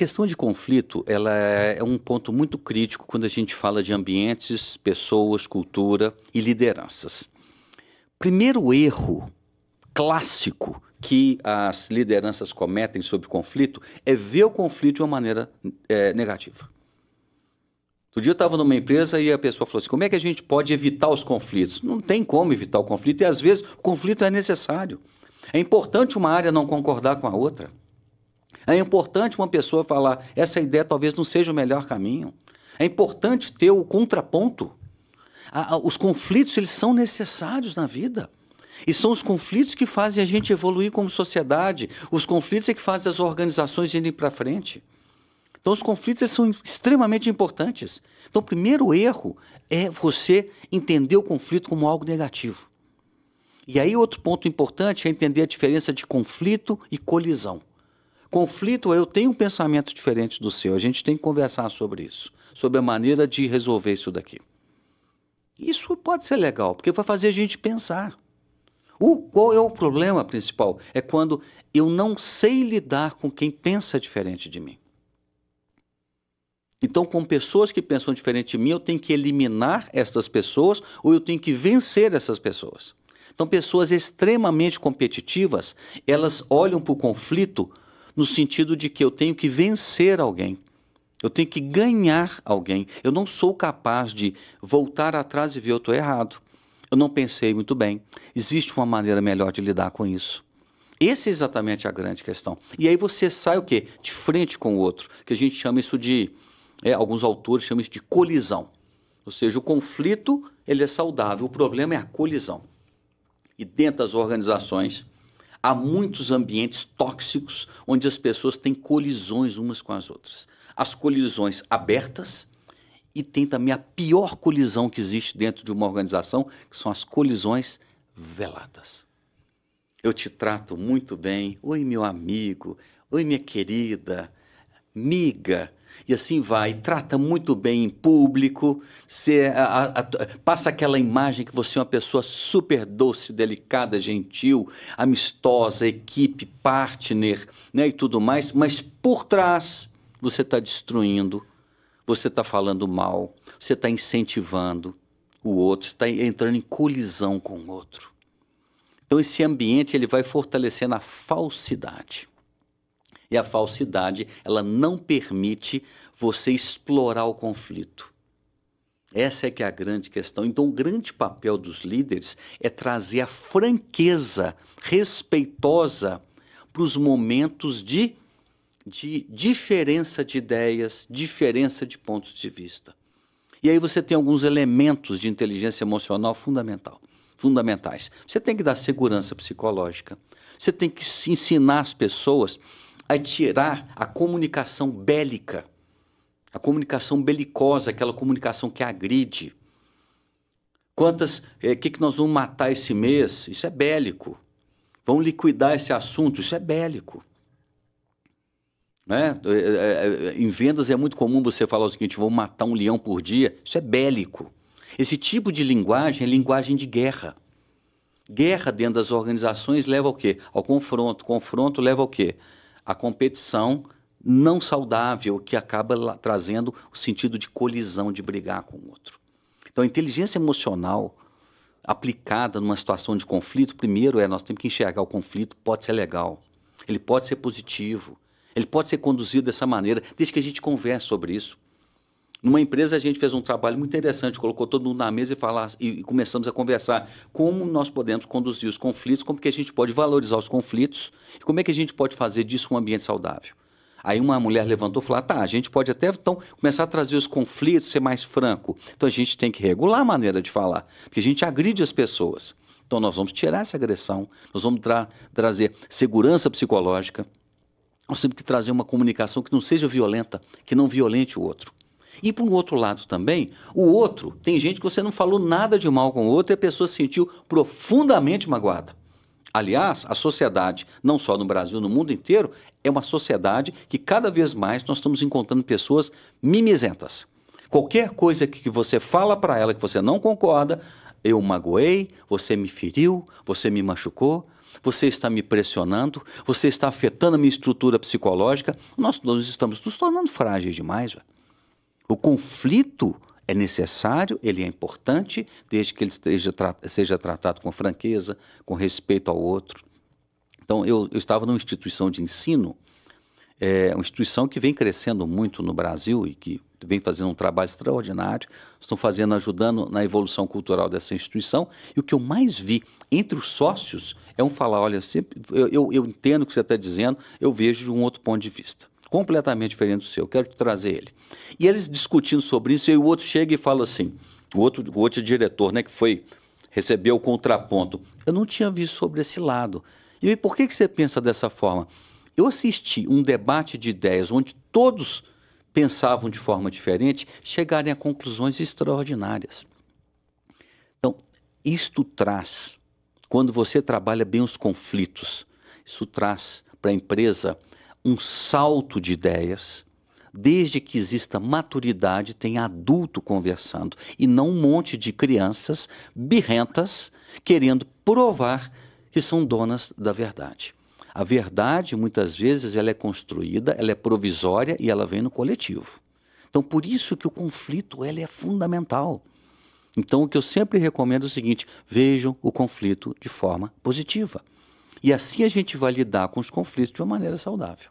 questão de conflito, ela é um ponto muito crítico quando a gente fala de ambientes, pessoas, cultura e lideranças. Primeiro erro clássico que as lideranças cometem sobre conflito é ver o conflito de uma maneira negativa. Outro dia eu estava numa empresa e a pessoa falou assim, como é que a gente pode evitar os conflitos? Não tem como evitar o conflito e às vezes o conflito é necessário. É importante uma área não concordar com a outra. É importante uma pessoa falar, essa ideia talvez não seja o melhor caminho. É importante ter o contraponto. Os conflitos, eles são necessários na vida. E são os conflitos que fazem a gente evoluir como sociedade. Os conflitos é que fazem as organizações irem para frente. Então, os conflitos eles são extremamente importantes. Então, o primeiro erro é você entender o conflito como algo negativo. E aí, outro ponto importante é entender a diferença de conflito e colisão. Conflito é eu tenho um pensamento diferente do seu. A gente tem que conversar sobre isso. Sobre a maneira de resolver isso daqui. Isso pode ser legal, porque vai fazer a gente pensar. Qual é o problema principal? É quando eu não sei lidar com quem pensa diferente de mim. Então, com pessoas que pensam diferente de mim, eu tenho que eliminar essas pessoas ou eu tenho que vencer essas pessoas. Então, pessoas extremamente competitivas, elas olham para o conflito no sentido de que eu tenho que vencer alguém. Eu tenho que ganhar alguém. Eu não sou capaz de voltar atrás e ver eu estou errado. Eu não pensei muito bem. Existe uma maneira melhor de lidar com isso. Essa é exatamente a grande questão. E aí você sai o quê? De frente com o outro. Que a gente chama isso de... alguns autores chamam isso de colisão. Ou seja, o conflito ele é saudável. O problema é a colisão. E dentro das organizações, há muitos ambientes tóxicos onde as pessoas têm colisões umas com as outras. As colisões abertas e tem também a pior colisão que existe dentro de uma organização, que são as colisões veladas. Eu te trato muito bem, oi meu amigo, oi minha querida, miga, e assim vai, trata muito bem em público, passa aquela imagem que você é uma pessoa super doce, delicada, gentil, amistosa, equipe, partner, né, e tudo mais, mas por trás você está destruindo, você está falando mal, você está incentivando o outro, está entrando em colisão com o outro. Então esse ambiente ele vai fortalecendo a falsidade. E a falsidade, ela não permite você explorar o conflito. Essa é que é a grande questão. Então, o grande papel dos líderes é trazer a franqueza respeitosa para os momentos de diferença de ideias, diferença de pontos de vista. E aí você tem alguns elementos de inteligência emocional fundamentais. Você tem que dar segurança psicológica. Você tem que ensinar as pessoas a tirar a comunicação bélica, a comunicação belicosa, aquela comunicação que agride. Que nós vamos matar esse mês? Isso é bélico. Vamos liquidar esse assunto? Isso é bélico. Né? Em vendas é muito comum você falar o seguinte, vamos matar um leão por dia. Isso é bélico. Esse tipo de linguagem é linguagem de guerra. Guerra dentro das organizações leva ao quê? Ao confronto. Confronto leva ao quê? A competição não saudável que acaba trazendo o sentido de colisão, de brigar com o outro. Então, a inteligência emocional aplicada numa situação de conflito, primeiro nós temos que enxergar o conflito, pode ser legal, ele pode ser positivo, ele pode ser conduzido dessa maneira, desde que a gente converse sobre isso. Numa empresa a gente fez um trabalho muito interessante, colocou todo mundo na mesa e começamos a conversar como nós podemos conduzir os conflitos, como que a gente pode valorizar os conflitos e como é que a gente pode fazer disso um ambiente saudável. Aí uma mulher levantou e falou, a gente pode até então começar a trazer os conflitos, ser mais franco. Então a gente tem que regular a maneira de falar, porque a gente agride as pessoas. Então nós vamos tirar essa agressão, nós vamos trazer segurança psicológica, nós temos que trazer uma comunicação que não seja violenta, que não violente o outro. E por um outro lado também, o outro, tem gente que você não falou nada de mal com o outro e a pessoa se sentiu profundamente magoada. Aliás, a sociedade, não só no Brasil, no mundo inteiro, é uma sociedade que cada vez mais nós estamos encontrando pessoas mimizentas. Qualquer coisa que você fala para ela que você não concorda, eu magoei, você me feriu, você me machucou, você está me pressionando, você está afetando a minha estrutura psicológica. Nós estamos nos tornando frágeis demais. Velho. O conflito é necessário, ele é importante, desde que ele seja tratado com franqueza, com respeito ao outro. Então, eu estava numa instituição de ensino, uma instituição que vem crescendo muito no Brasil e que vem fazendo um trabalho extraordinário, estão ajudando na evolução cultural dessa instituição, e o que eu mais vi entre os sócios é falar, olha, eu entendo o que você está dizendo, eu vejo de um outro ponto de vista, completamente diferente do seu, quero te trazer ele. E eles discutindo sobre isso, e o outro chega e fala assim, o outro diretor, né, que recebeu o contraponto, eu não tinha visto sobre esse lado. E por que você pensa dessa forma? Eu assisti um debate de ideias onde todos pensavam de forma diferente, chegarem a conclusões extraordinárias. Então, isto traz, quando você trabalha bem os conflitos, isso traz para a empresa um salto de ideias, desde que exista maturidade, tem adulto conversando, e não um monte de crianças birrentas querendo provar que são donas da verdade. A verdade, muitas vezes, ela é construída, ela é provisória e ela vem no coletivo. Então, por isso que o conflito ele é fundamental. Então, o que eu sempre recomendo é o seguinte, vejam o conflito de forma positiva. E assim a gente vai lidar com os conflitos de uma maneira saudável.